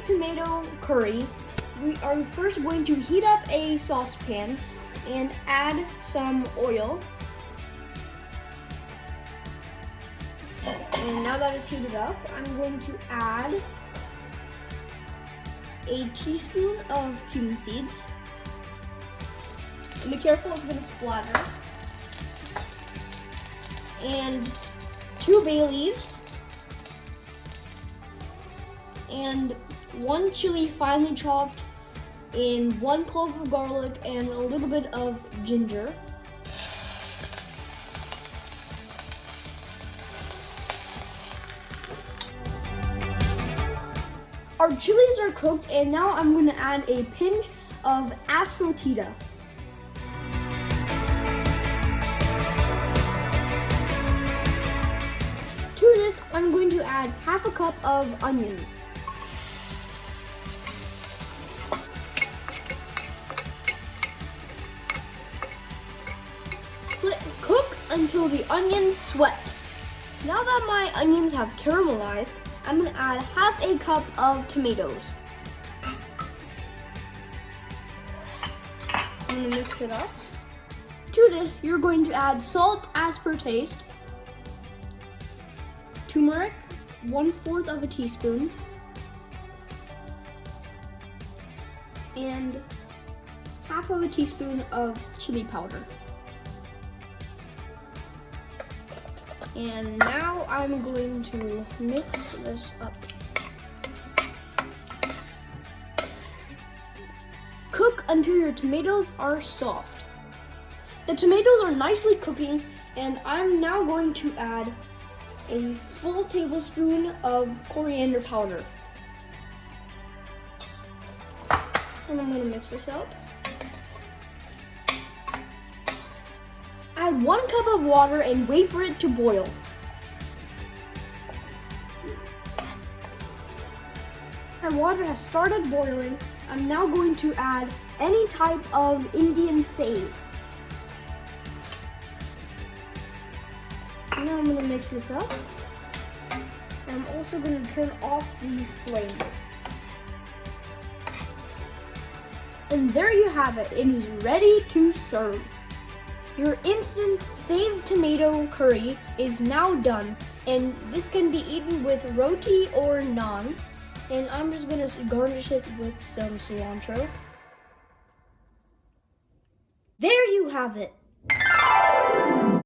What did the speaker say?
sev-tomato curry, we are first going to heat up a saucepan and add some oil. And now that it's heated up, I'm going to add a teaspoon of cumin seeds. And be careful, it's going to splatter. And 2 bay leaves. And 1 chili finely chopped, and 1 clove of garlic, and a little bit of ginger. Our chilies are cooked, and now I'm going to add a pinch of asafoetida. To this, I'm going to add half a cup of onions. Cook until the onions sweat. Now that my onions have caramelized, I'm going to add half a cup of tomatoes. I'm going to mix it up. To this, you're going to add salt as per taste, turmeric, 1/4 of a teaspoon, and half of a teaspoon of chili powder. And now I'm going to mix this up. Cook until your tomatoes are soft. The tomatoes are nicely cooking, and I'm now going to add a full tablespoon of coriander powder. And I'm going to mix this up. Add 1 cup of water and wait for it to boil. My water has started boiling. I'm now going to add any type of Indian Sev. Now I'm going to mix this up. And I'm also going to turn off the flame. And there you have it. It is ready to serve. Your instant sev-tomato curry is now done, and this can be eaten with roti or naan. And I'm just going to garnish it with some cilantro. There you have it.